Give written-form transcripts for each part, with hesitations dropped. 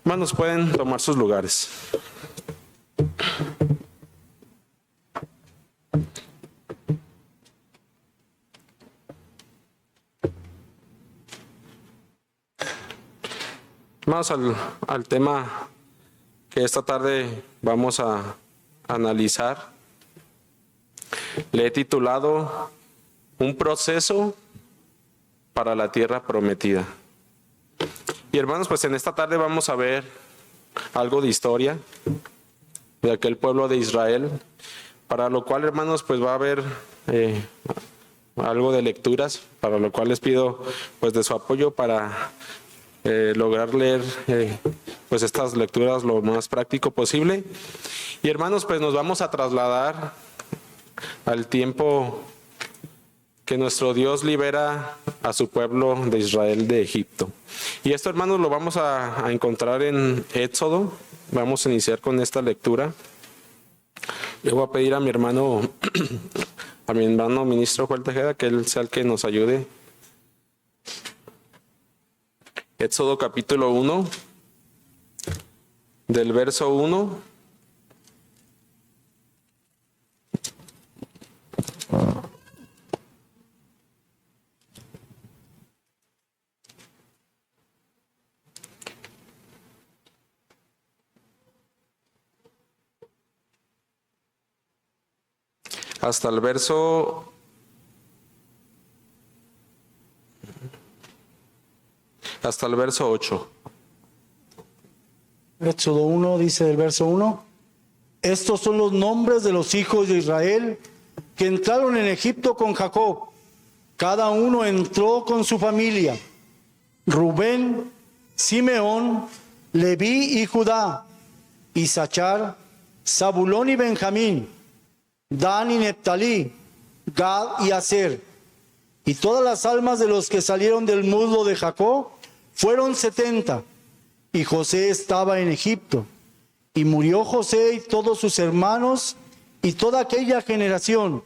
Hermanos, pueden tomar sus lugares. Vamos al tema que esta tarde vamos a analizar. Le he titulado Un proceso para la tierra prometida. Y hermanos, pues en esta tarde vamos a ver algo de historia de aquel pueblo de Israel, para lo cual, hermanos, pues va a haber algo de lecturas, para lo cual les pido pues de su apoyo para lograr leer pues estas lecturas lo más práctico posible. Y hermanos, pues nos vamos a trasladar al tiempo que nuestro Dios libera a su pueblo de Israel de Egipto. Y esto, hermanos, lo vamos a encontrar en Éxodo. Vamos a iniciar con esta lectura. Le voy a pedir a mi hermano ministro Joel Tejeda, que él sea el que nos ayude. Éxodo capítulo 1, del verso 1 hasta el verso 8. Éxodo 1 dice del verso 1: Estos son los nombres de los hijos de Israel que entraron en Egipto con Jacob. Cada uno entró con su familia: Rubén, Simeón, Leví y Judá, Isachar, Zabulón y Benjamín, Dan y Neftalí, Gad y Aser. Y todas las almas de los que salieron del muslo de Jacob fueron 70. Y José estaba en Egipto. Y murió José y todos sus hermanos y toda aquella generación.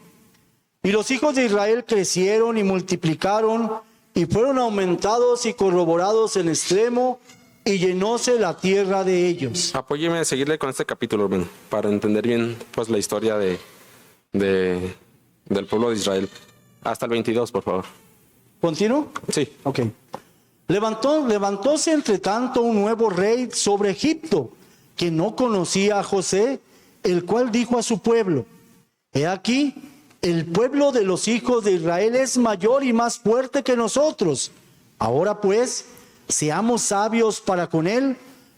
Y los hijos de Israel crecieron y multiplicaron y fueron aumentados y corroborados en extremo, y llenóse la tierra de ellos. Apóyeme a seguirle con este capítulo, hermano, para entender bien pues la historia del pueblo de Israel. Hasta el 22, por favor. ¿Continúo? Sí. Ok. Levantóse entre tanto un nuevo rey sobre Egipto, que no conocía a José, el cual dijo a su pueblo: He aquí, el pueblo de los hijos de Israel es mayor y más fuerte que nosotros. Ahora pues, seamos sabios para con él,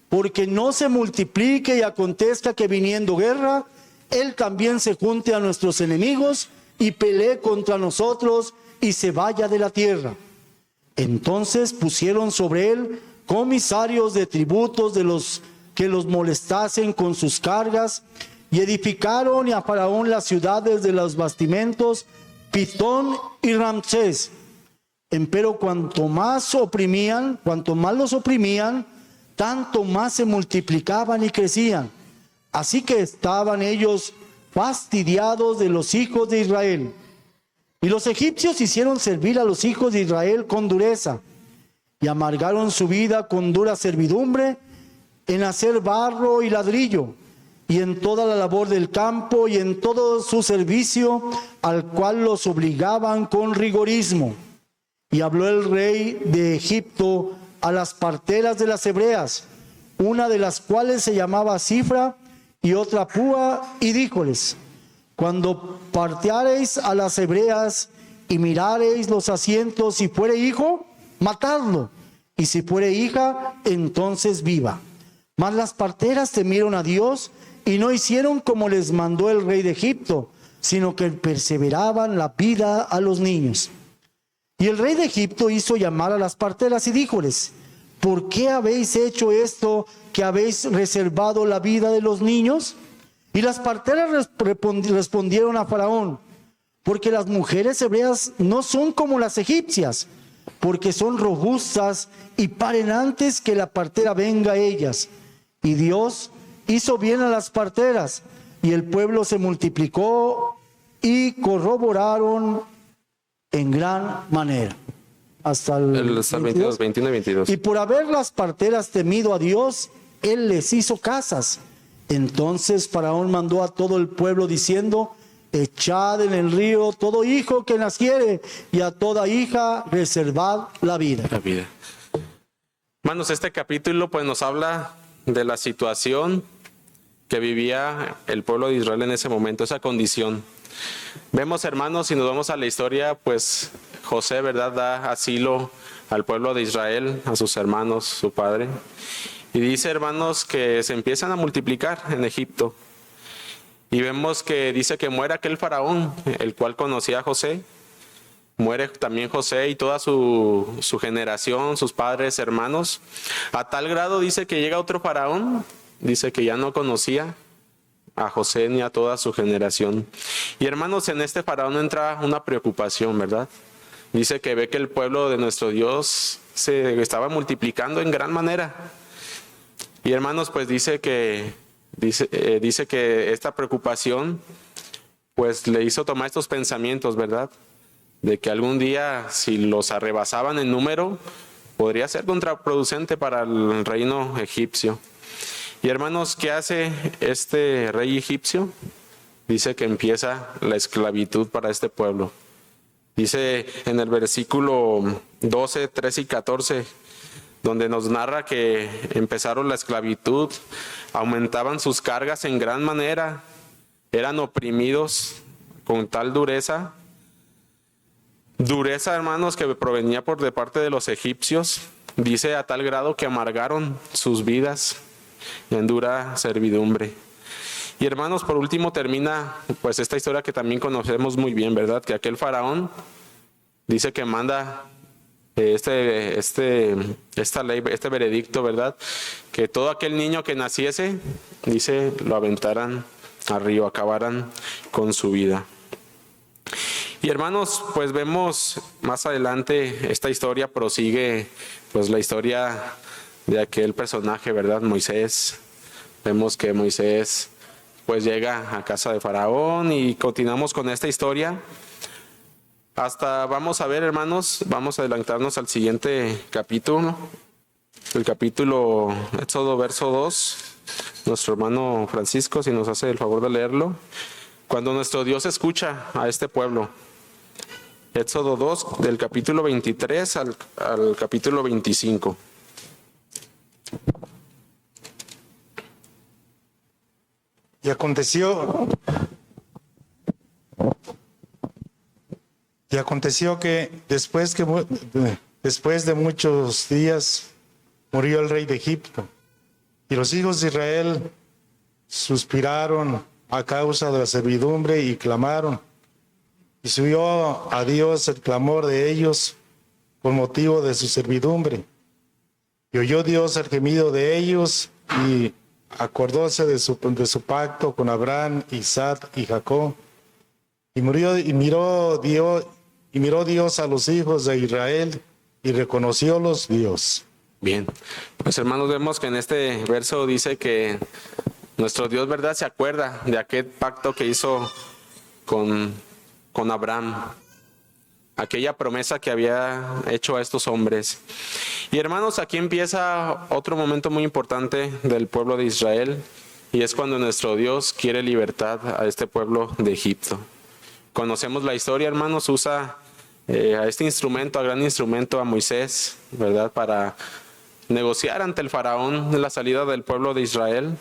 porque no se multiplique y acontezca que viniendo guerra, él también se junte a nuestros enemigos y pelee contra nosotros y se vaya de la tierra. Entonces pusieron sobre él comisarios de tributos de los que los molestasen con sus cargas, y edificaron a Faraón las ciudades de los bastimentos, Pitón y Ramsés. Empero cuanto más los oprimían, tanto más se multiplicaban y crecían. Así que estaban ellos fastidiados de los hijos de Israel. Y los egipcios hicieron servir a los hijos de Israel con dureza, y amargaron su vida con dura servidumbre en hacer barro y ladrillo, y en toda la labor del campo, y en todo su servicio, al cual los obligaban con rigorismo. Y habló el rey de Egipto a las parteras de las hebreas, una de las cuales se llamaba Cifra y otra Púa, y díjoles: Cuando parteareis a las hebreas y mirareis los asientos, si fuere hijo, matadlo, y si fuere hija, entonces viva. Mas las parteras temieron a Dios y no hicieron como les mandó el rey de Egipto, sino que perseveraban la vida a los niños. Y el rey de Egipto hizo llamar a las parteras y díjoles: ¿Por qué habéis hecho esto, que habéis reservado la vida de los niños? Y las parteras respondieron a Faraón: Porque las mujeres hebreas no son como las egipcias, porque son robustas y paren antes que la partera venga a ellas. Y Dios hizo bien a las parteras, y el pueblo se multiplicó y corroboraron en gran manera. hasta el Hasta el 22, 21 y 22. Y por haber las parteras temido a Dios, él les hizo casas. Entonces Faraón mandó a todo el pueblo diciendo: echad en el río todo hijo que naciere, y a toda hija reservad la vida. La vida. Hermanos, este capítulo pues nos habla de la situación que vivía el pueblo de Israel en ese momento, esa condición. Vemos, hermanos, si nos vamos a la historia, pues José, ¿verdad?, da asilo al pueblo de Israel, a sus hermanos, su padre. Y dice, hermanos, que se empiezan a multiplicar en Egipto. Y vemos que dice que muere aquel faraón, el cual conocía a José. Muere también José y toda su generación, sus padres, hermanos. A tal grado dice que llega otro faraón, dice que ya no conocía a José ni a toda su generación. Y hermanos, en este faraón entra una preocupación, ¿verdad? Dice que ve que el pueblo de nuestro Dios se estaba multiplicando en gran manera. Y hermanos, pues dice que esta preocupación pues le hizo tomar estos pensamientos, ¿verdad? De que algún día, si los arrebasaban en número, podría ser contraproducente para el reino egipcio. Y hermanos, ¿qué hace este rey egipcio? Dice que empieza la esclavitud para este pueblo. Dice en el versículo 12, 13 y 14, donde nos narra que empezaron la esclavitud, aumentaban sus cargas en gran manera, eran oprimidos con tal dureza, hermanos, que provenía por de parte de los egipcios, dice a tal grado que amargaron sus vidas en dura servidumbre. Y hermanos, por último termina pues esta historia que también conocemos muy bien, ¿verdad? Que aquel faraón dice que manda esta ley, este veredicto, ¿verdad? Que todo aquel niño que naciese, dice, lo aventaran al río, acabaran con su vida. Y hermanos, pues vemos más adelante, esta historia prosigue, pues la historia de aquel personaje, ¿verdad? Moisés. Vemos que Moisés pues llega a casa de Faraón y continuamos con esta historia. Hasta vamos a ver, hermanos, vamos a adelantarnos al siguiente capítulo, el capítulo Éxodo, verso 2. Nuestro hermano Francisco, si nos hace el favor de leerlo. Cuando nuestro Dios escucha a este pueblo. Éxodo 2, del capítulo 23 al capítulo 25. Y aconteció que después de muchos días murió el rey de Egipto, y los hijos de Israel suspiraron a causa de la servidumbre y clamaron, y subió a Dios el clamor de ellos por motivo de su servidumbre. Y oyó Dios el gemido de ellos y acordóse de su pacto con Abraham, Isaac y Jacob. Y miró Dios a los hijos de Israel y reconociólos Dios. Bien, pues hermanos, vemos que en este verso dice que nuestro Dios, ¿verdad?, se acuerda de aquel pacto que hizo con Abraham, aquella promesa que había hecho a estos hombres. Y hermanos, aquí empieza otro momento muy importante del pueblo de Israel, y es cuando nuestro Dios quiere libertad a este pueblo de Egipto. Conocemos la historia, hermanos, usa a este instrumento, a gran instrumento, a Moisés, ¿verdad?, para negociar ante el faraón la salida del pueblo de Israel.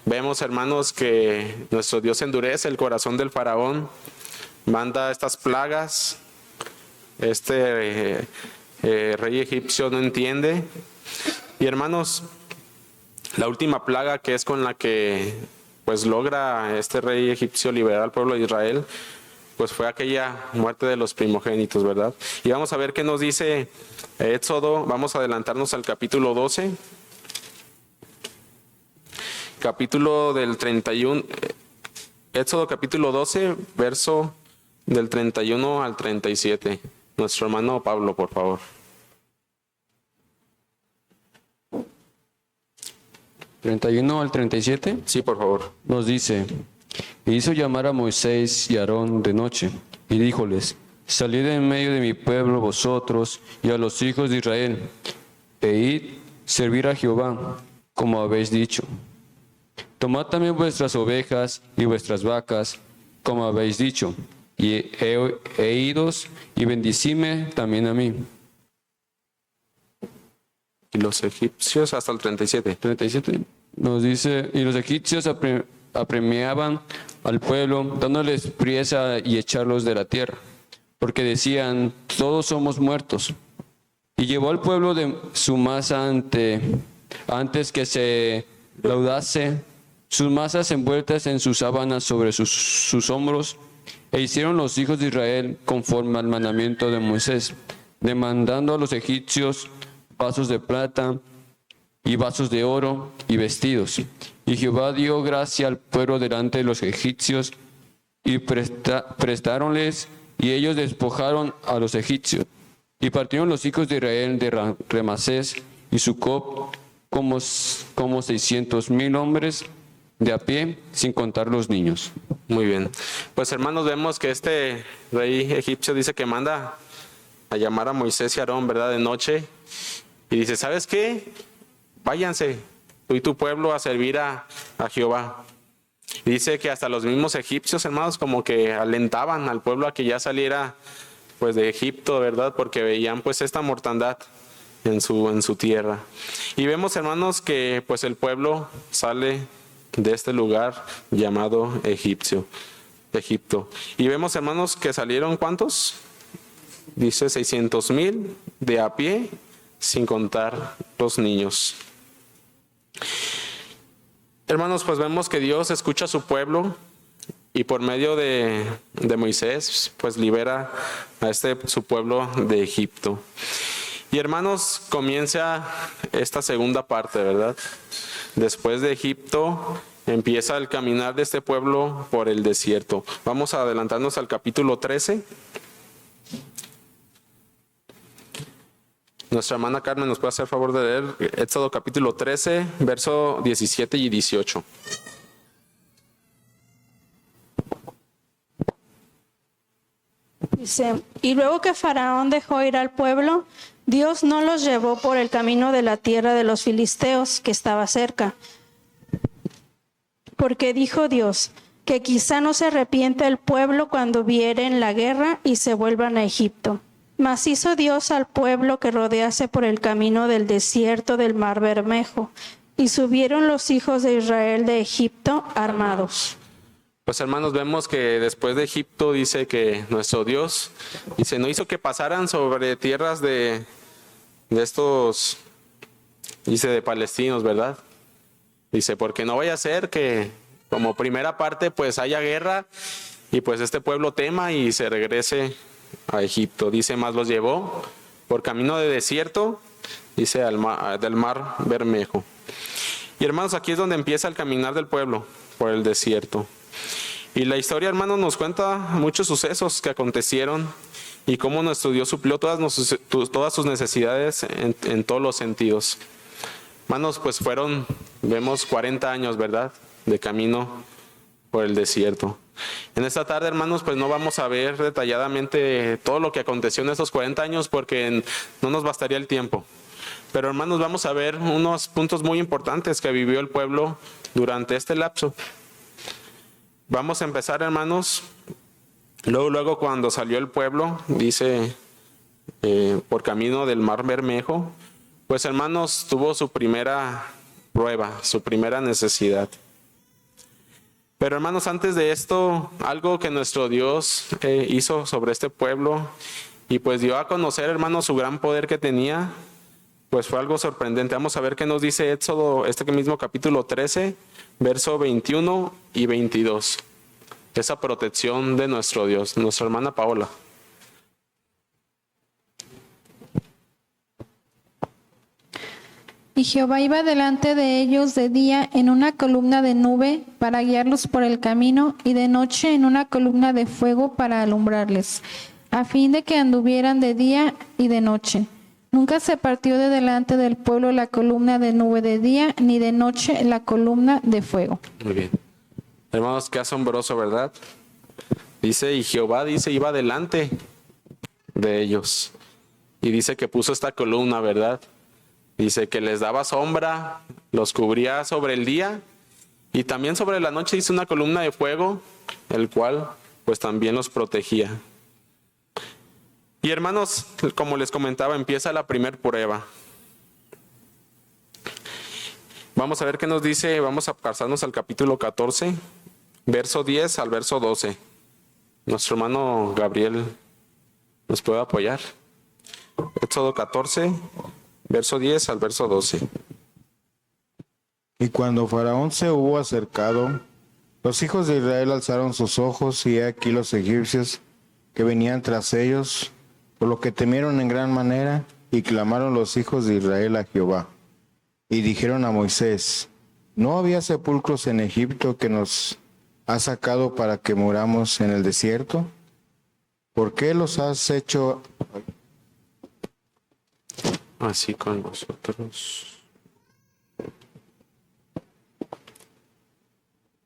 Vemos, hermanos, que nuestro Dios endurece el corazón del faraón, manda estas plagas, rey egipcio no entiende. Y hermanos, la última plaga, que es con la que pues logra este rey egipcio liberar al pueblo de Israel, pues fue aquella muerte de los primogénitos, ¿verdad? Y vamos a ver qué nos dice Éxodo. Vamos a adelantarnos al capítulo 12. Capítulo del 31. Éxodo capítulo 12, verso del 31 al 37. Nuestro hermano Pablo, por favor. 31 al 37. Sí, por favor. Nos dice: e hizo llamar a Moisés y a Aarón de noche, y díjoles: salid en medio de mi pueblo vosotros y a los hijos de Israel, e id servir a Jehová, como habéis dicho. Tomad también vuestras ovejas y vuestras vacas, como habéis dicho, y idos y bendicime también a mí. Y los egipcios hasta el 37. 37 nos dice, y los egipcios apremiaban al pueblo, dándoles priesa y echarlos de la tierra, porque decían, todos somos muertos. Y llevó al pueblo de su masa antes que se laudase, sus masas envueltas en sus sábanas sobre sus hombros, e hicieron los hijos de Israel conforme al mandamiento de Moisés, demandando a los egipcios vasos de plata y vasos de oro y vestidos. Y Jehová dio gracia al pueblo delante de los egipcios, y prestáronles, y ellos despojaron a los egipcios. Y partieron los hijos de Israel de Ramasés y Sucop como 600,000 hombres de a pie, sin contar los niños. Muy bien. Pues hermanos, vemos que este rey egipcio dice que manda a llamar a Moisés y Aarón, ¿verdad? De noche. Y dice, ¿sabes qué? Váyanse, tú y tu pueblo, a servir a Jehová. Y dice que hasta los mismos egipcios, hermanos, como que alentaban al pueblo a que ya saliera pues de Egipto, ¿verdad? Porque veían pues esta mortandad en su tierra. Y vemos, hermanos, que pues el pueblo sale de este lugar llamado Egipto. Y vemos, hermanos, que salieron ¿cuántos? Dice 600,000 de a pie, sin contar los niños. Hermanos, pues vemos que Dios escucha a su pueblo y por medio de Moisés, pues libera a su pueblo de Egipto. Y hermanos, comienza esta segunda parte, ¿verdad? Después de Egipto, empieza el caminar de este pueblo por el desierto. Vamos a adelantarnos al capítulo 13. Nuestra hermana Carmen nos puede hacer favor de leer Éxodo capítulo 13, verso 17 y 18. Dice, y luego que Faraón dejó ir al pueblo, Dios no los llevó por el camino de la tierra de los filisteos, que estaba cerca. Porque dijo Dios, que quizá no se arrepiente el pueblo cuando vieren la guerra y se vuelvan a Egipto. Mas hizo Dios al pueblo que rodease por el camino del desierto del mar Bermejo, y subieron los hijos de Israel de Egipto armados. Pues hermanos, vemos que después de Egipto dice que nuestro Dios, dice, no hizo que pasaran sobre tierras de estos, dice, de palestinos, ¿verdad? Dice, porque no vaya a ser que como primera parte pues haya guerra y pues este pueblo tema y se regrese a Egipto. Dice, más los llevó por camino de desierto, dice, del mar Bermejo. Y hermanos, aquí es donde empieza el caminar del pueblo por el desierto. Y la historia, hermanos, nos cuenta muchos sucesos que acontecieron y cómo nuestro Dios suplió todas sus necesidades en todos los sentidos. Hermanos, pues vemos 40 años, ¿verdad?, de camino por el desierto. En esta tarde, hermanos, pues no vamos a ver detalladamente todo lo que aconteció en estos 40 años porque no nos bastaría el tiempo. Pero, hermanos, vamos a ver unos puntos muy importantes que vivió el pueblo durante este lapso. Vamos a empezar, hermanos, luego cuando salió el pueblo, dice, por camino del mar Bermejo, pues, hermanos, tuvo su primera prueba, su primera necesidad. Pero, hermanos, antes de esto, algo que nuestro Dios hizo sobre este pueblo y pues dio a conocer, hermanos, su gran poder que tenía, pues fue algo sorprendente. Vamos a ver qué nos dice Éxodo, mismo capítulo 13, verso 21 y 22. Esa protección de nuestro Dios. Nuestra hermana Paola. Y Jehová iba delante de ellos de día en una columna de nube para guiarlos por el camino, y de noche en una columna de fuego para alumbrarles, a fin de que anduvieran de día y de noche. Nunca se partió de delante del pueblo la columna de nube de día, ni de noche la columna de fuego. Muy bien. Hermanos, qué asombroso, ¿verdad? Dice, y Jehová, dice, iba delante de ellos. Y dice que puso esta columna, ¿verdad? Dice que les daba sombra, los cubría sobre el día y también sobre la noche hizo una columna de fuego, el cual pues también los protegía. Y hermanos, como les comentaba, empieza la primer prueba. Vamos a ver qué nos dice, vamos a pasarnos al capítulo 14, verso 10 al verso 12. Nuestro hermano Gabriel nos puede apoyar. Éxodo 14, verso 10 al verso 12. Y cuando Faraón se hubo acercado, los hijos de Israel alzaron sus ojos, y he aquí los egipcios que venían tras ellos, por lo que temieron en gran manera, y clamaron los hijos de Israel a Jehová. Y dijeron a Moisés: ¿no había sepulcros en Egipto que nos has sacado para que muramos en el desierto? ¿Por qué los has hecho Así con nosotros?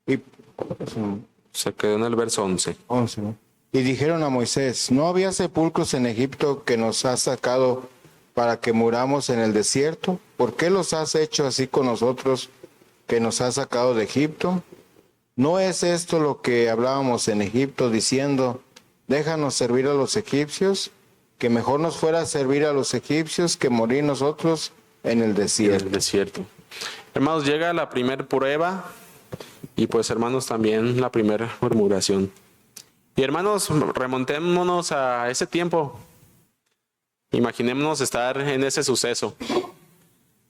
y Se quedó en el verso 11. 11, ¿no? Y dijeron a Moisés: ¿no había sepulcros en Egipto que nos has sacado para que muramos en el desierto? ¿Por qué los has hecho así con nosotros, que nos has sacado de Egipto? ¿No es esto lo que hablábamos en Egipto, diciendo: déjanos servir a los egipcios? Que mejor nos fuera servir a los egipcios que morir nosotros en el En desierto. el desierto. Hermanos, llega la primera prueba y pues hermanos también la primera murmuración. Y hermanos, remontémonos a ese tiempo. Imaginémonos estar en ese suceso.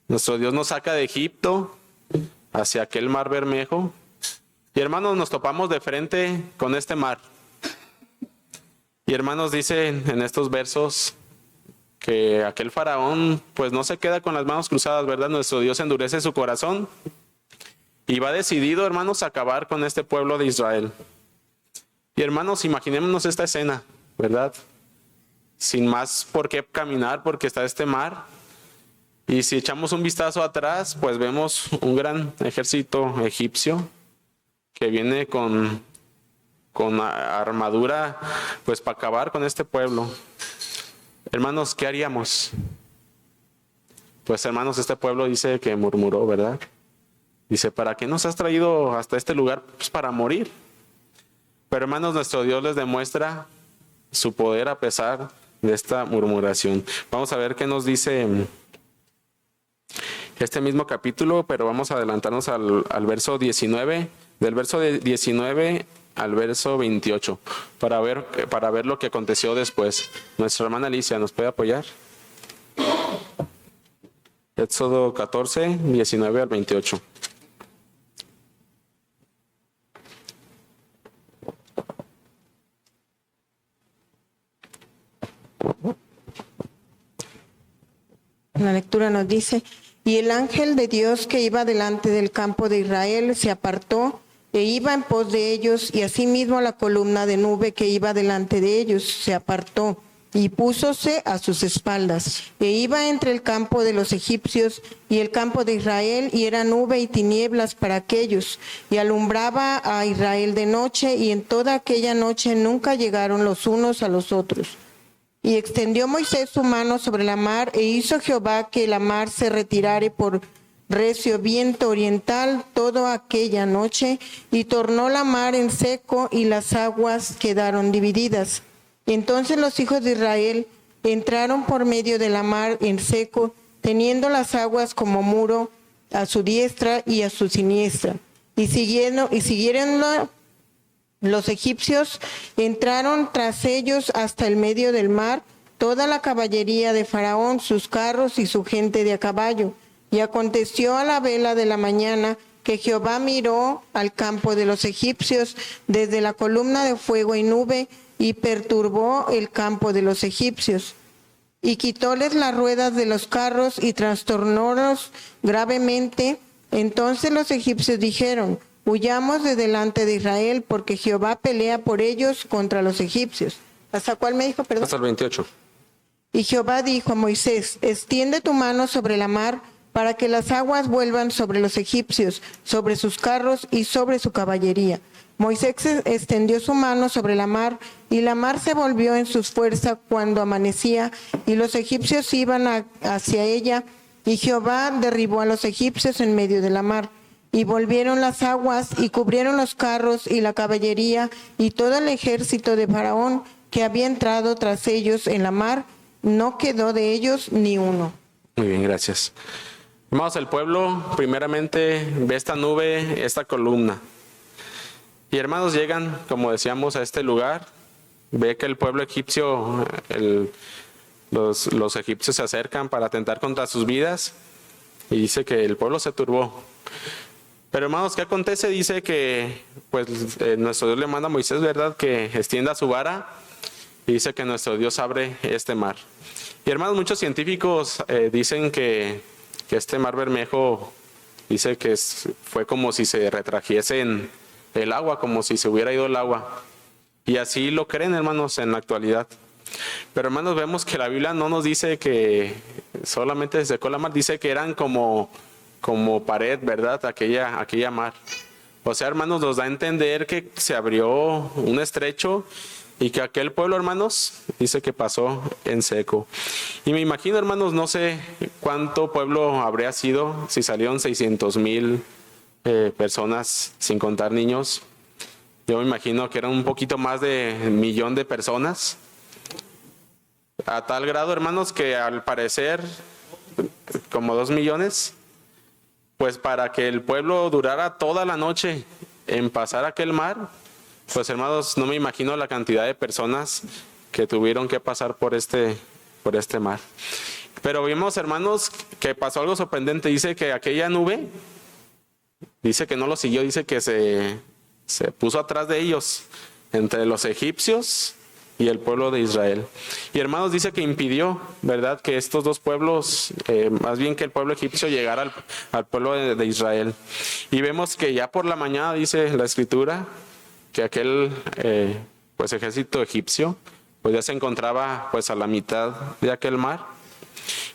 Nuestro Dios nos saca de Egipto hacia aquel mar Bermejo. Y hermanos, nos topamos de frente con este mar. Y hermanos, dice en estos versos que aquel faraón pues no se queda con las manos cruzadas, ¿verdad? Nuestro Dios endurece su corazón y va decidido, hermanos, a acabar con este pueblo de Israel. Y hermanos, imaginémonos esta escena, ¿verdad? Sin más por qué caminar, porque está este mar. Y si echamos un vistazo atrás, pues vemos un gran ejército egipcio que viene con armadura, pues para acabar con este pueblo. Hermanos, ¿qué haríamos? Pues hermanos, este pueblo dice que murmuró, ¿verdad? Dice: ¿para qué nos has traído hasta este lugar? Pues para morir. Pero hermanos, nuestro Dios les demuestra su poder a pesar de esta murmuración. Vamos a ver qué nos dice este mismo capítulo, pero vamos a adelantarnos al verso 19, del verso 19 al verso 28, para ver lo que aconteció después. Nuestra hermana Alicia, ¿nos puede apoyar? Éxodo 14, 19 al 28. La lectura nos dice: y el ángel de Dios que iba delante del campo de Israel se apartó e iba en pos de ellos, y asimismo la columna de nube que iba delante de ellos se apartó y púsose a sus espaldas, e iba entre el campo de los egipcios y el campo de Israel, y era nube y tinieblas para aquellos, y alumbraba a Israel de noche, y en toda aquella noche nunca llegaron los unos a los otros. Y extendió Moisés su mano sobre la mar, e hizo Jehová que la mar se retirare por recio viento oriental toda aquella noche, y tornó la mar en seco, y las aguas quedaron divididas. Entonces los hijos de Israel entraron por medio de la mar en seco, teniendo las aguas como muro a su diestra y a su siniestra. Y siguieron los egipcios, entraron tras ellos hasta el medio del mar, toda la caballería de Faraón, sus carros y su gente de a caballo. Y aconteció a la vela de la mañana que Jehová miró al campo de los egipcios desde la columna de fuego y nube, y perturbó el campo de los egipcios. Y quitóles las ruedas de los carros y trastornólos gravemente. Entonces los egipcios dijeron: huyamos de delante de Israel, porque Jehová pelea por ellos contra los egipcios. ¿Hasta cuál me dijo, perdón? Hasta el 28. Y Jehová dijo a Moisés: extiende tu mano sobre la mar, para que las aguas vuelvan sobre los egipcios, sobre sus carros y sobre su caballería. Moisés extendió su mano sobre la mar, y la mar se volvió en sus fuerzas cuando amanecía, y los egipcios iban hacia ella, y Jehová derribó a los egipcios en medio de la mar. Y volvieron las aguas, y cubrieron los carros y la caballería, y todo el ejército de Faraón que había entrado tras ellos en la mar, no quedó de ellos ni uno. Muy bien, gracias. Hermanos, el pueblo primeramente ve esta nube, esta columna. Y hermanos, llegan, como decíamos, a este lugar, ve que el pueblo egipcio, los egipcios se acercan para atentar contra sus vidas, y dice que el pueblo se turbó. Pero hermanos, ¿qué acontece? Dice que pues nuestro Dios le manda a Moisés, ¿verdad?, que extienda su vara, y dice que nuestro Dios abre este mar. Y hermanos, muchos científicos dicen que este mar Bermejo, dice que fue como si se retrajese en el agua, como si se hubiera ido el agua. Y así lo creen, hermanos, en la actualidad. Pero hermanos, vemos que la Biblia no nos dice que solamente se secó la mar, dice que eran como pared, ¿verdad?, aquella mar. O sea, hermanos, nos da a entender que se abrió un estrecho y que aquel pueblo, hermanos, dice que pasó en seco. Y me imagino, hermanos, no sé cuánto pueblo habría sido, si salieron 600,000 personas, sin contar niños. Yo me imagino que eran un poquito más de 1,000,000 de personas. A tal grado, hermanos, que al parecer, como 2 millones, pues para que el pueblo durara toda la noche en pasar aquel mar, pues hermanos, no me imagino la cantidad de personas que tuvieron que pasar por este mar. Pero vimos, hermanos, que pasó algo sorprendente. Dice que aquella nube, dice que no lo siguió, dice que se puso atrás de ellos, entre los egipcios y el pueblo de Israel. Y hermanos, dice que impidió, ¿verdad?, que estos dos pueblos, más bien que el pueblo egipcio llegara al pueblo de Israel. Y vemos que ya por la mañana, dice la Escritura, que aquel pues ejército egipcio pues ya se encontraba pues a la mitad de aquel mar.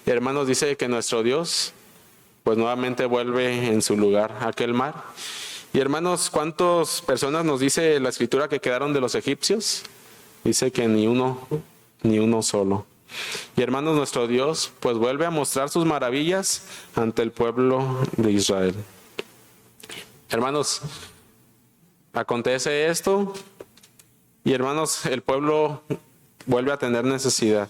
Y hermanos, dice que nuestro Dios pues nuevamente vuelve en su lugar a aquel mar. Y hermanos, ¿cuántas personas nos dice la Escritura que quedaron de los egipcios? Dice que ni uno solo. Y hermanos, nuestro Dios pues vuelve a mostrar sus maravillas ante el pueblo de Israel. Hermanos, acontece esto y hermanos, el pueblo vuelve a tener necesidad.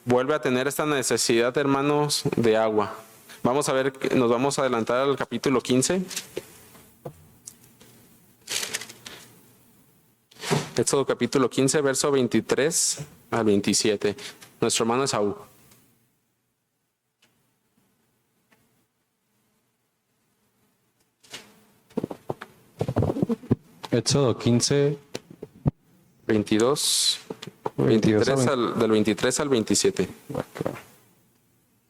Vuelve a tener esta necesidad, hermanos, de agua. Vamos a ver, nos vamos a adelantar al capítulo 15. Éxodo capítulo 15, verso 23 al 27. Nuestro hermano Esaú. Éxodo 15, 23 del 23 al 27.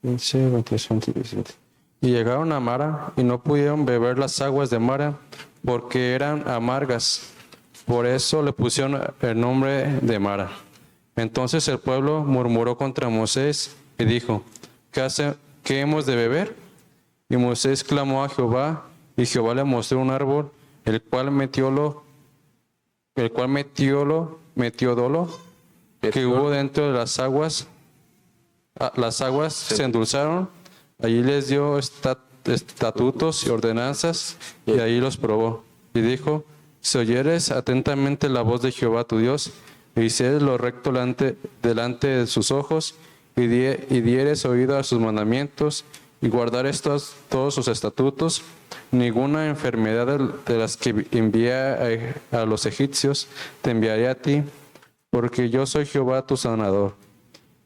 15, 22, 27. Y llegaron a Mara y no pudieron beber las aguas de Mara porque eran amargas. Por eso le pusieron el nombre de Mara. Entonces el pueblo murmuró contra Moisés y dijo: ¿Qué hemos de beber? Y Moisés clamó a Jehová, y Jehová le mostró un árbol, el cual metió dolo que hubo dentro de las aguas. Las aguas se endulzaron, allí les dio estatutos y ordenanzas, y allí los probó. Y dijo: si oyeres atentamente la voz de Jehová tu Dios, y hicieres lo recto delante de sus ojos, y dieres oído a sus mandamientos, y guardares todos sus estatutos, ninguna enfermedad de las que envié a los egipcios te enviaré a ti, porque yo soy Jehová tu sanador.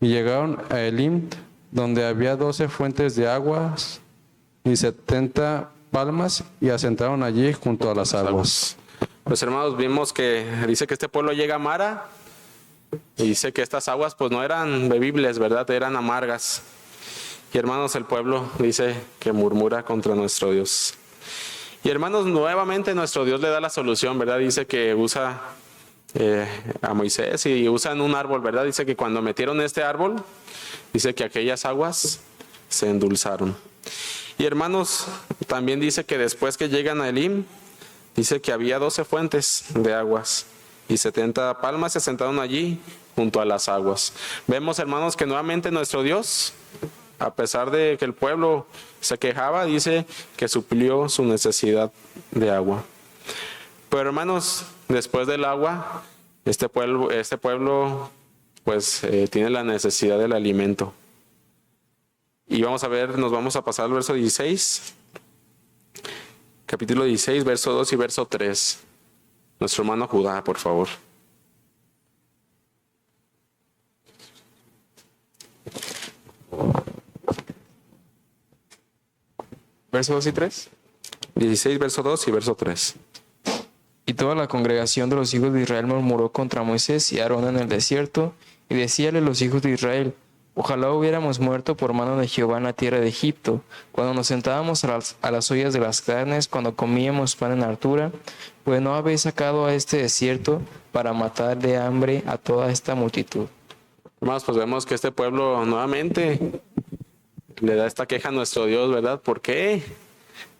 Y llegaron a Elim, donde había 12 fuentes de aguas y 70 palmas, y asentaron allí junto a las aguas. Pues hermanos, vimos que dice que este pueblo llega a Mara y dice que estas aguas pues no eran bebibles, ¿verdad? Eran amargas. Y hermanos, el pueblo dice que murmura contra nuestro Dios. Y hermanos, nuevamente nuestro Dios le da la solución, ¿verdad? Dice que usa a Moisés y usan un árbol, ¿verdad? Dice que cuando metieron este árbol, dice que aquellas aguas se endulzaron. Y hermanos, también dice que después que llegan a Elim, dice que había 12 fuentes de aguas y 70 palmas se sentaron allí junto a las aguas. Vemos, hermanos, que nuevamente nuestro Dios, a pesar de que el pueblo se quejaba, dice que suplió su necesidad de agua. Pero hermanos, después del agua, este pueblo pues tiene la necesidad del alimento. Y vamos a ver, nos vamos a pasar al verso 16, capítulo 16, verso 2 y verso 3. Nuestro hermano Judá, por favor. Verso 2 y 3. 16, verso 2 y verso 3. Y toda la congregación de los hijos de Israel murmuró contra Moisés y Aarón en el desierto, y decíale los hijos de Israel: ojalá hubiéramos muerto por mano de Jehová en la tierra de Egipto, cuando nos sentábamos a las ollas de las carnes, cuando comíamos pan en hartura, pues no habéis sacado a este desierto para matar de hambre a toda esta multitud. Hermanos, pues vemos que este pueblo nuevamente le da esta queja a nuestro Dios, ¿verdad? ¿Por qué?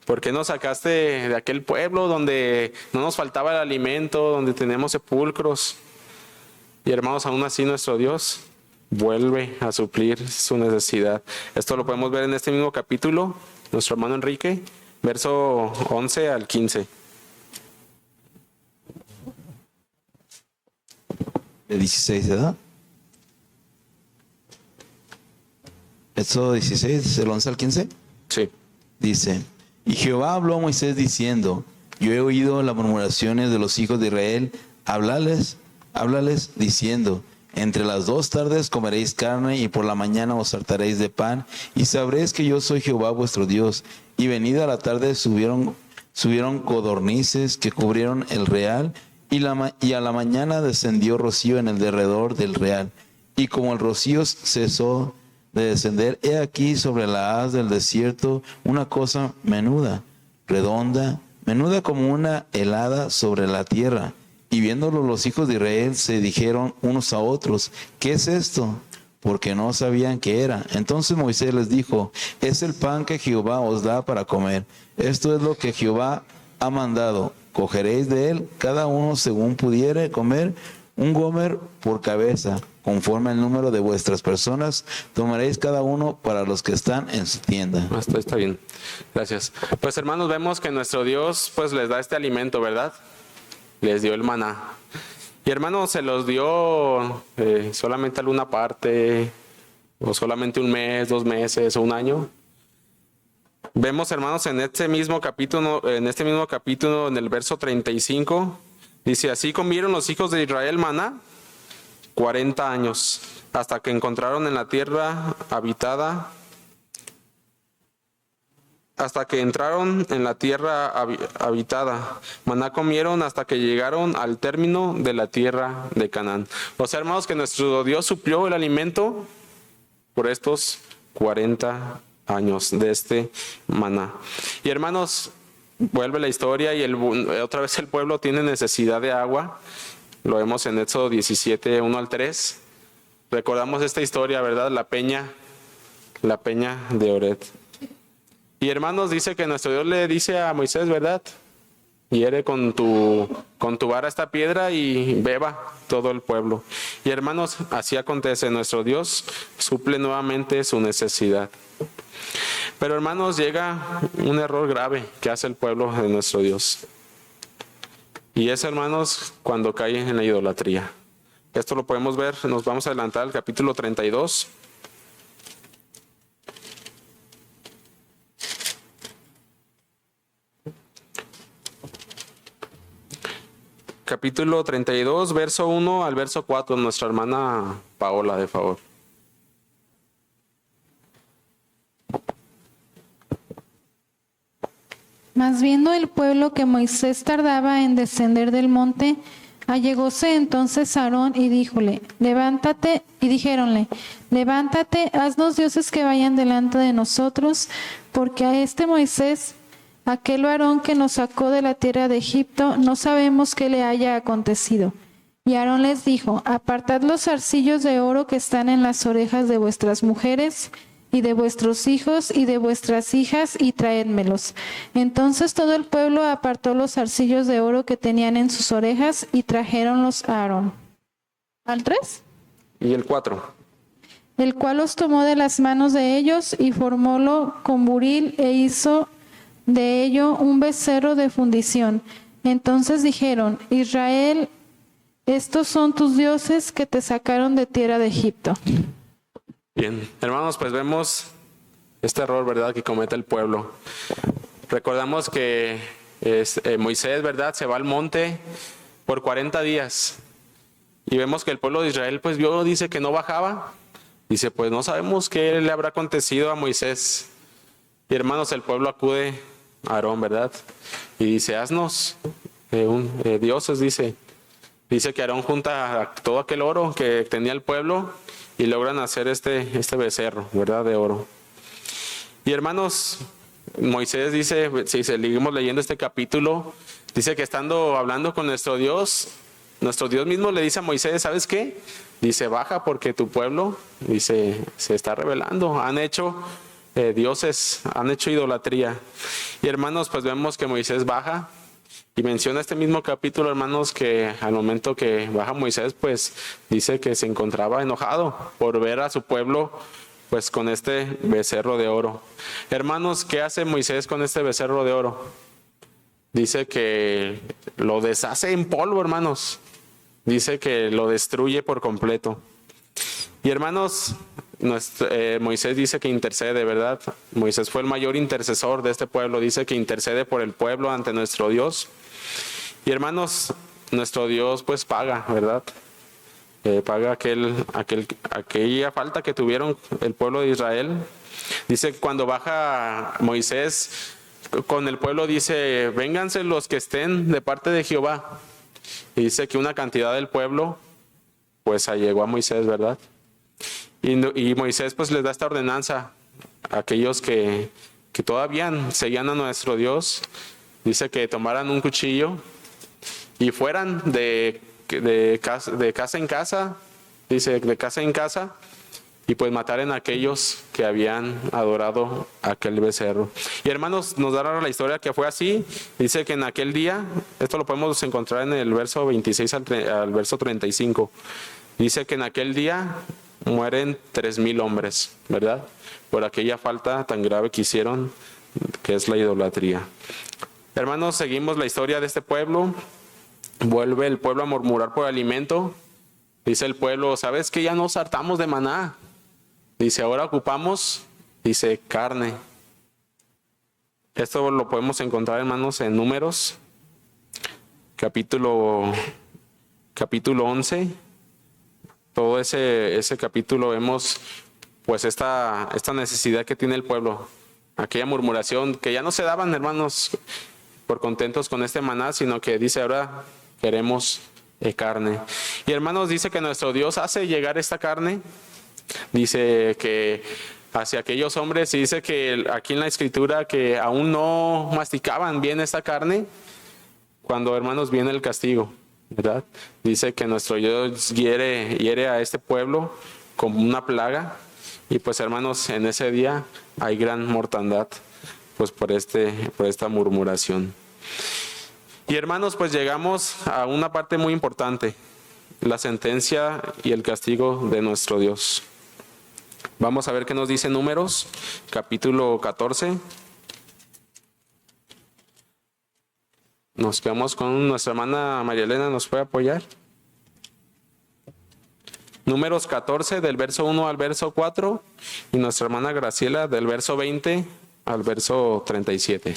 ¿Por qué nos sacaste de aquel pueblo donde no nos faltaba el alimento, donde tenemos sepulcros? Y hermanos, aún así nuestro Dios vuelve a suplir su necesidad. Esto lo podemos ver en este mismo capítulo, nuestro hermano Enrique, verso 11 al 15. El 16, ¿verdad? Éxodo 16, del 11 al 15. Sí. Dice: y Jehová habló a Moisés diciendo: yo he oído las murmuraciones de los hijos de Israel, háblales diciendo: entre las 2 tardes comeréis carne, y por la mañana os hartaréis de pan, y sabréis que yo soy Jehová vuestro Dios. Y venida la tarde subieron codornices que cubrieron el real, y a la mañana descendió rocío en el derredor del real. Y como el rocío cesó de descender, he aquí sobre la haz del desierto una cosa menuda, redonda, menuda como una helada sobre la tierra. Y viéndolo los hijos de Israel se dijeron unos a otros: ¿qué es esto? Porque no sabían qué era. Entonces Moisés les dijo: es el pan que Jehová os da para comer. Esto es lo que Jehová ha mandado. Cogeréis de él cada uno según pudiere comer, un gomer por cabeza, conforme al número de vuestras personas, tomaréis cada uno para los que están en su tienda. Está bien, gracias. Pues hermanos, vemos que nuestro Dios pues les da este alimento, ¿verdad? Les dio el maná. Y hermanos, se los dio solamente alguna parte, o solamente un mes, 2 meses, o un año. Vemos, hermanos, en este mismo capítulo, en el verso 35, dice: así comieron los hijos de Israel maná 40 años, hasta que encontraron en la tierra habitada, hasta que entraron en la tierra habitada. Maná comieron hasta que llegaron al término de la tierra de Canaán. O sea, hermanos, que nuestro Dios suplió el alimento por estos 40 años de este maná. Y hermanos, vuelve la historia y otra vez el pueblo tiene necesidad de agua. Lo vemos en Éxodo 17, 1 al 3. Recordamos esta historia, ¿verdad? La peña de Oreb. Y hermanos, dice que nuestro Dios le dice a Moisés, ¿verdad? Hiere con tu vara esta piedra y beba todo el pueblo. Y hermanos, así acontece. Nuestro Dios suple nuevamente su necesidad. Pero hermanos, llega un error grave que hace el pueblo de nuestro Dios. Y es, hermanos, cuando cae en la idolatría. Esto lo podemos ver, nos vamos a adelantar al capítulo 32. Capítulo 32, verso 1 al verso 4, nuestra hermana Paola, de favor. Mas viendo el pueblo que Moisés tardaba en descender del monte, allegóse entonces Aarón y dijéronle: levántate, haznos dioses que vayan delante de nosotros, porque a este Moisés, aquel varón que nos sacó de la tierra de Egipto, no sabemos qué le haya acontecido. Y Aarón les dijo: apartad los zarcillos de oro que están en las orejas de vuestras mujeres, y de vuestros hijos y de vuestras hijas, y traédmelos. Entonces todo el pueblo apartó los zarcillos de oro que tenían en sus orejas y trajeronlos a Aarón. ¿Al 3? Y el 4. El cual los tomó de las manos de ellos y formólo con buril e hizo de ello un becerro de fundición. Entonces dijeron: Israel, estos son tus dioses que te sacaron de tierra de Egipto. Bien, hermanos, pues vemos este error, ¿verdad?, que comete el pueblo. Recordamos que Moisés, ¿verdad?, se va al monte por 40 días. Y vemos que el pueblo de Israel, pues dice que no bajaba. Dice, pues no sabemos qué le habrá acontecido a Moisés. Y hermanos, el pueblo acude a Aarón, ¿verdad? Y dice, haznos dioses, dice. Dice que Aarón junta todo aquel oro que tenía el pueblo y logran hacer este becerro, ¿verdad?, de oro. Y hermanos, Moisés dice, si seguimos leyendo este capítulo, dice que estando hablando con nuestro Dios mismo le dice a Moisés, ¿sabes qué? Dice, baja porque tu pueblo, dice, se está rebelando, han hecho dioses, han hecho idolatría. Y hermanos, pues vemos que Moisés baja y menciona este mismo capítulo, hermanos, que al momento que baja Moisés, pues dice que se encontraba enojado por ver a su pueblo pues con este becerro de oro. Hermanos, ¿qué hace Moisés con este becerro de oro? Dice que lo deshace en polvo, hermanos. Dice que lo destruye por completo. Y hermanos, Moisés dice que intercede, ¿verdad? Moisés fue el mayor intercesor de este pueblo. Dice que intercede por el pueblo ante nuestro Dios. Y hermanos, nuestro Dios pues paga, ¿verdad? Paga aquella falta que tuvieron el pueblo de Israel. Dice que cuando baja Moisés con el pueblo, dice, vénganse los que estén de parte de Jehová. Y dice que una cantidad del pueblo pues allegó a Moisés, ¿verdad? Y Moisés pues les da esta ordenanza a aquellos que todavía seguían a nuestro Dios. Dice que tomaran un cuchillo y fueran de casa en casa, dice, de casa en casa, y pues mataran a aquellos que habían adorado aquel becerro. Y hermanos, nos da la historia que fue así. Dice que en aquel día, esto lo podemos encontrar en el verso 26 al verso 35. Dice que en aquel día mueren 3,000 hombres, ¿verdad? Por aquella falta tan grave que hicieron, que es la idolatría. Hermanos, seguimos la historia de este pueblo. Vuelve el pueblo a murmurar por alimento. Dice el pueblo, ¿sabes qué? Ya nos hartamos de maná. Dice, ahora ocupamos, dice, carne. Esto lo podemos encontrar, hermanos, en Números, capítulo 11. Todo ese capítulo vemos pues esta necesidad que tiene el pueblo. Aquella murmuración que ya no se daban, hermanos, por contentos con este maná, sino que dice, ahora queremos carne. Y hermanos, dice que nuestro Dios hace llegar esta carne. Dice que hacia aquellos hombres, y dice que aquí en la escritura que aún no masticaban bien esta carne, cuando, hermanos, viene el castigo, ¿verdad? Dice que nuestro Dios hiere a este pueblo como una plaga, y pues, hermanos, en ese día hay gran mortandad pues por esta murmuración. Y hermanos, pues llegamos a una parte muy importante, la sentencia y el castigo de nuestro Dios. Vamos a ver qué nos dice Números, capítulo 14. Nos quedamos con nuestra hermana María Elena, ¿nos puede apoyar? Números 14, del verso 1 al verso 4, y nuestra hermana Graciela del verso 20 al verso 37.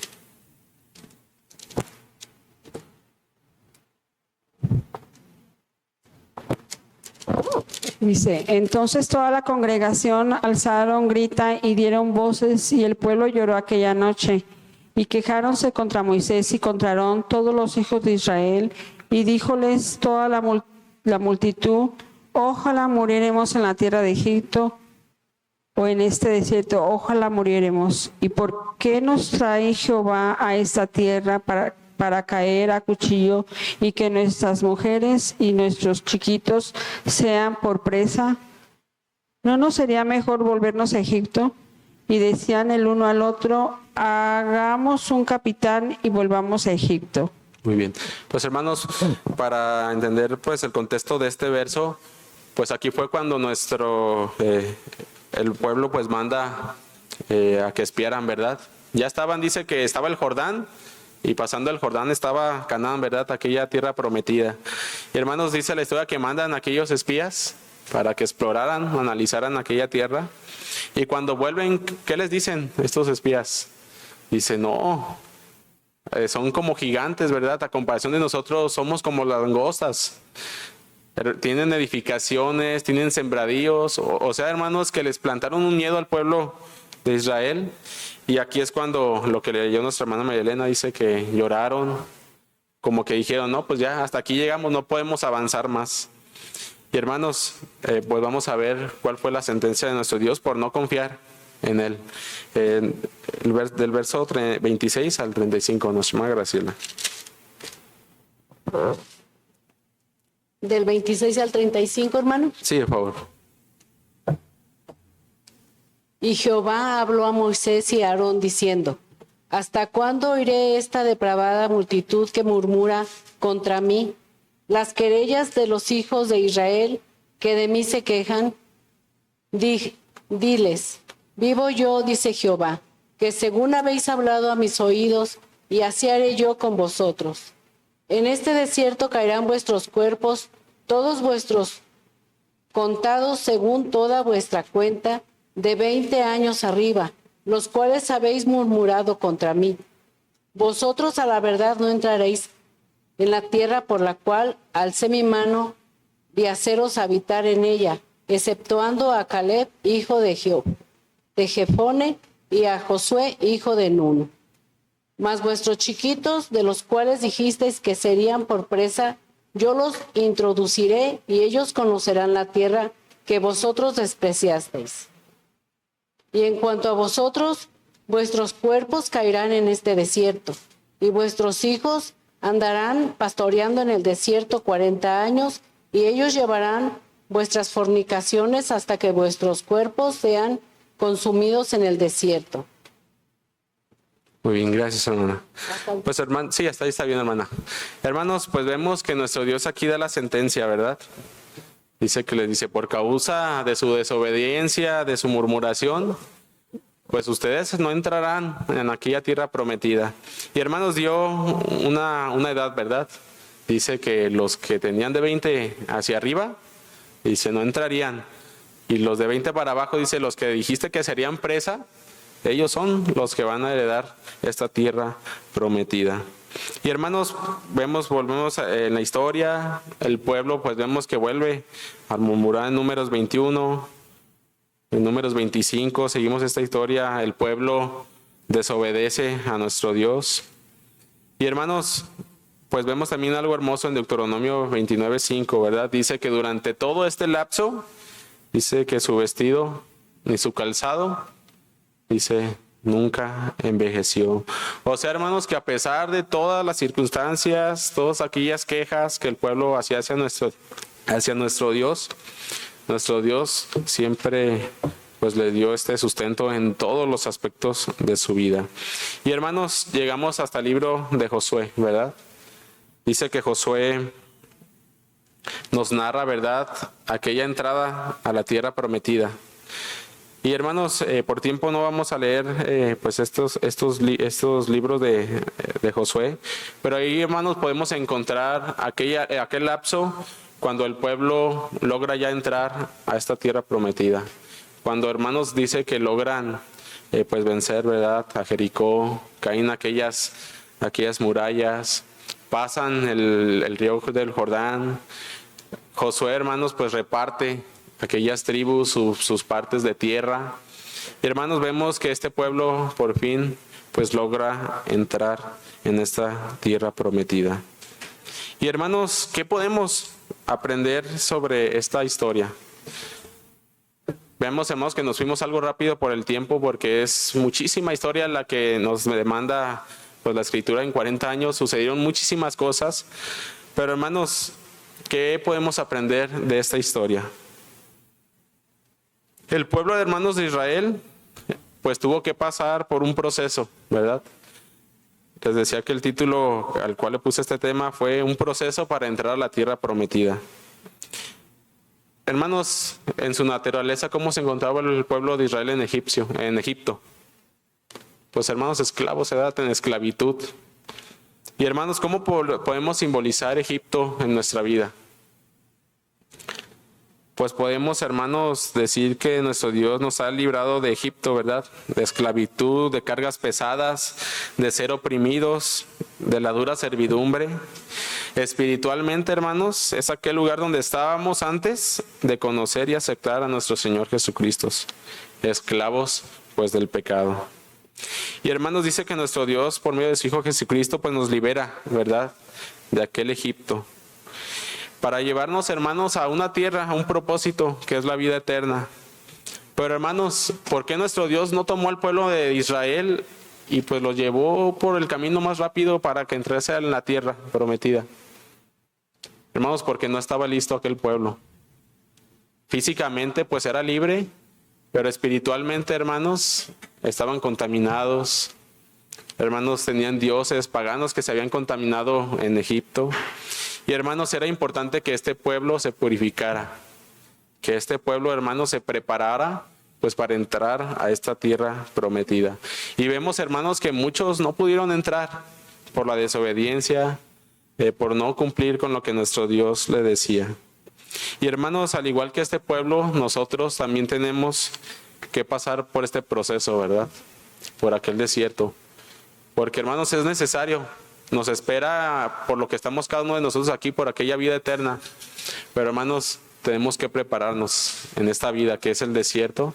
Dice, entonces toda la congregación alzaron grita y dieron voces, y el pueblo lloró aquella noche. Y quejáronse contra Moisés y contra Aarón todos los hijos de Israel, y díjoles toda la multitud, ojalá muriéremos en la tierra de Egipto, o en este desierto, ojalá muriéremos. ¿Y por qué nos trae Jehová a esta tierra para caer a cuchillo y que nuestras mujeres y nuestros chiquitos sean por presa? ¿No nos sería mejor volvernos a Egipto? y decían el uno al otro, hagamos un capitán y volvamos a Egipto. Muy bien. Pues hermanos, para entender pues el contexto de este verso, pues aquí fue cuando el pueblo pues manda a que espiaran, ¿verdad? Ya estaban, dice que estaba el Jordán, y pasando el Jordán estaba Canaán, ¿verdad? Aquella tierra prometida. Y hermanos, dice la historia que mandan a aquellos espías para que exploraran, analizaran aquella tierra. Y cuando vuelven, ¿qué les dicen estos espías? Dicen, no, son como gigantes, ¿verdad? A comparación de nosotros somos como langostas. Tienen edificaciones, tienen sembradíos, o sea, hermanos, que les plantaron un miedo al pueblo de Israel. Y aquí es cuando lo que leyó nuestra hermana María Elena dice que lloraron, como que dijeron, no, pues ya hasta aquí llegamos, no podemos avanzar más. Y hermanos, pues vamos a ver cuál fue la sentencia de nuestro Dios por no confiar en Él. Del verso 26 al 35, nuestra hermana Graciela. Del 26 al 35, hermano. Sí, por favor. Y Jehová habló a Moisés y a Aarón diciendo, ¿hasta cuándo oiré esta depravada multitud que murmura contra mí? Las querellas de los hijos de Israel que de mí se quejan. Diles, vivo yo, dice Jehová, que según habéis hablado a mis oídos, y así haré yo con vosotros. En este desierto caerán vuestros cuerpos, todos vuestros contados según toda vuestra cuenta, de 20 años arriba, los cuales habéis murmurado contra mí. Vosotros a la verdad no entraréis en la tierra por la cual alcé mi mano de haceros habitar en ella, exceptuando a Caleb, hijo de Jefone, y a Josué, hijo de Nun. Mas vuestros chiquitos, de los cuales dijisteis que serían por presa, yo los introduciré, y ellos conocerán la tierra que vosotros despreciasteis. Y en cuanto a vosotros, vuestros cuerpos caerán en este desierto, y vuestros hijos andarán pastoreando en el desierto 40 años, y ellos llevarán vuestras fornicaciones hasta que vuestros cuerpos sean consumidos en el desierto. Muy bien, gracias, hermana. Pues hermano, sí, hasta ahí está bien, hermana. Hermanos, pues vemos que nuestro Dios aquí da la sentencia, ¿verdad? Dice que les dice, por causa de su desobediencia, de su murmuración, pues ustedes no entrarán en aquella tierra prometida. Y hermanos, dio una edad, ¿verdad? Dice que los que tenían de 20 hacia arriba, dice, no entrarían. Y los de 20 para abajo, dice, los que dijiste que serían presa, ellos son los que van a heredar esta tierra prometida. Y hermanos, volvemos en la historia, el pueblo, pues vemos que vuelve a murmurar en Números 21, en Números 25, seguimos esta historia, el pueblo desobedece a nuestro Dios. Y hermanos, pues vemos también algo hermoso en Deuteronomio 29:5, ¿verdad? Dice que durante todo este lapso, dice que su vestido ni su calzado, dice, nunca envejeció. O sea, hermanos, que a pesar de todas las circunstancias, todas aquellas quejas que el pueblo hacía hacia nuestro Dios, nuestro Dios siempre pues le dio este sustento en todos los aspectos de su vida. Y hermanos, llegamos hasta el libro de Josué, ¿verdad? Dice que Josué nos narra, ¿verdad?, aquella entrada a la tierra prometida. Y hermanos, por tiempo no vamos a leer pues estos libros de Josué, pero ahí, hermanos, podemos encontrar aquel lapso cuando el pueblo logra ya entrar a esta tierra prometida. Cuando, hermanos, dice que logran pues vencer, ¿verdad?, a Jericó, caen aquellas murallas, pasan el río del Jordán. Josué, hermanos, pues reparte aquellas tribus, sus partes de tierra. Y hermanos, vemos que este pueblo por fin pues logra entrar en esta tierra prometida. Y hermanos, ¿qué podemos aprender sobre esta historia? Vemos, hermanos, que nos fuimos algo rápido por el tiempo porque es muchísima historia la que nos demanda pues la escritura en 40 años. Sucedieron muchísimas cosas, pero hermanos, ¿qué podemos aprender de esta historia? El pueblo de hermanos de Israel pues tuvo que pasar por un proceso, ¿verdad? Les decía que el título al cual le puse este tema fue un proceso para entrar a la tierra prometida. Hermanos, en su naturaleza, ¿cómo se encontraba el pueblo de Israel en Egipto? Pues hermanos, esclavos, ¿verdad? En esclavitud. Y hermanos, ¿cómo podemos simbolizar Egipto en nuestra vida? Pues podemos, hermanos, decir que nuestro Dios nos ha librado de Egipto, ¿verdad? De esclavitud, de cargas pesadas, de ser oprimidos, de la dura servidumbre. Espiritualmente, hermanos, es aquel lugar donde estábamos antes de conocer y aceptar a nuestro Señor Jesucristo. Esclavos, pues, del pecado. Y hermanos, dice que nuestro Dios, por medio de su Hijo Jesucristo, pues nos libera, ¿verdad? De aquel Egipto. Para llevarnos, hermanos, a una tierra, a un propósito, que es la vida eterna. Pero hermanos, ¿por qué nuestro Dios no tomó al pueblo de Israel y pues lo llevó por el camino más rápido para que entrase en la tierra prometida? Hermanos, porque no estaba listo aquel pueblo. Físicamente pues era libre, pero espiritualmente, hermanos, estaban contaminados. Hermanos, tenían dioses paganos que se habían contaminado en Egipto. Y hermanos, era importante que este pueblo se purificara, que este pueblo, hermanos, se preparara pues para entrar a esta tierra prometida. Y vemos, hermanos, que muchos no pudieron entrar por la desobediencia, por no cumplir con lo que nuestro Dios le decía. Y hermanos, al igual que este pueblo, nosotros también tenemos que pasar por este proceso, ¿verdad? Por aquel desierto. Porque, hermanos, es necesario. Nos espera, por lo que estamos cada uno de nosotros aquí, por aquella vida eterna. Pero hermanos, tenemos que prepararnos en esta vida que es el desierto.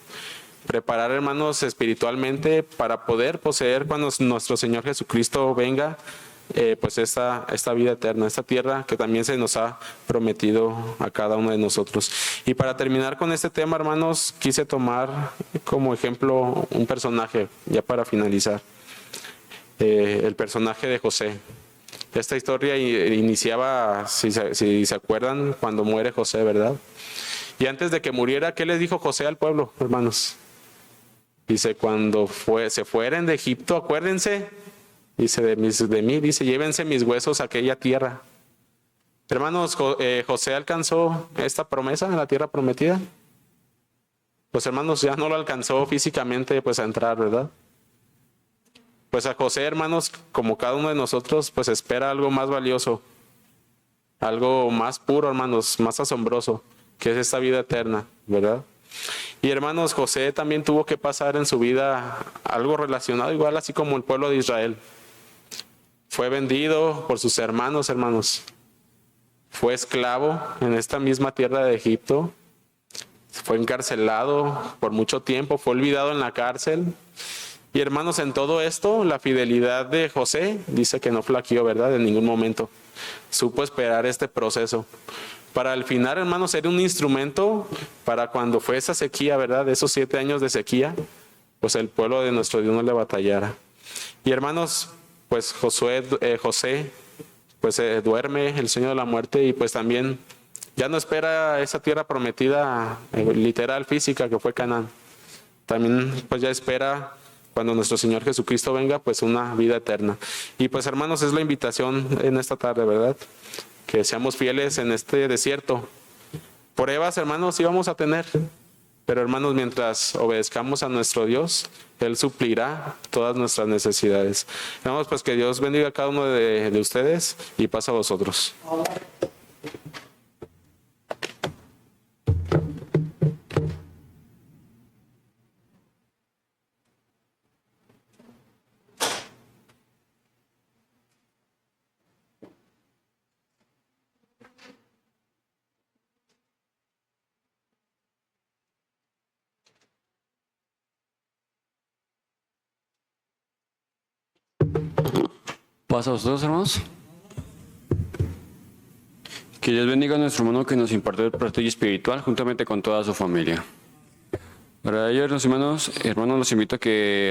Preparar, hermanos, espiritualmente para poder poseer cuando nuestro Señor Jesucristo venga, pues esta vida eterna, esta tierra que también se nos ha prometido a cada uno de nosotros. Y para terminar con este tema, hermanos, quise tomar como ejemplo un personaje, ya para finalizar. El personaje de José. Esta historia iniciaba, si se acuerdan, cuando muere José, ¿verdad? Y antes de que muriera, ¿qué les dijo José al pueblo, hermanos? Dice, cuando se fueren de Egipto, acuérdense, dice, de mí, dice, llévense mis huesos a aquella tierra. Hermanos, José alcanzó esta promesa en la tierra prometida. Pues hermanos, ya no lo alcanzó físicamente pues a entrar, ¿verdad? Pues a José, hermanos, como cada uno de nosotros, pues espera algo más valioso, algo más puro, hermanos, más asombroso, que es esta vida eterna, ¿verdad? Y hermanos, José también tuvo que pasar en su vida algo relacionado, igual así como el pueblo de Israel. Fue vendido por sus hermanos. Fue esclavo en esta misma tierra de Egipto. Fue encarcelado por mucho tiempo, fue olvidado en la cárcel. Y hermanos, en todo esto, la fidelidad de José dice que no flaqueó, ¿verdad? En ningún momento. Supo esperar este proceso. Para al final, hermanos, ser un instrumento para cuando fue esa sequía, ¿verdad? Esos 7 años de sequía, pues el pueblo de nuestro Dios no le batallara. Y hermanos, pues José, pues duerme el sueño de la muerte y pues también ya no espera esa tierra prometida literal, física, que fue Canaán. También pues ya espera, cuando nuestro Señor Jesucristo venga, pues una vida eterna. Y pues hermanos, es la invitación en esta tarde, ¿verdad? Que seamos fieles en este desierto. Pruebas, hermanos, sí vamos a tener. Pero hermanos, mientras obedezcamos a nuestro Dios, Él suplirá todas nuestras necesidades. Hermanos, pues que Dios bendiga a cada uno de ustedes y paz a vosotros. Paz a vosotros, hermanos. Que Dios bendiga a nuestro hermano que nos impartió el prestigio espiritual juntamente con toda su familia. Para ello, hermanos, los invito a que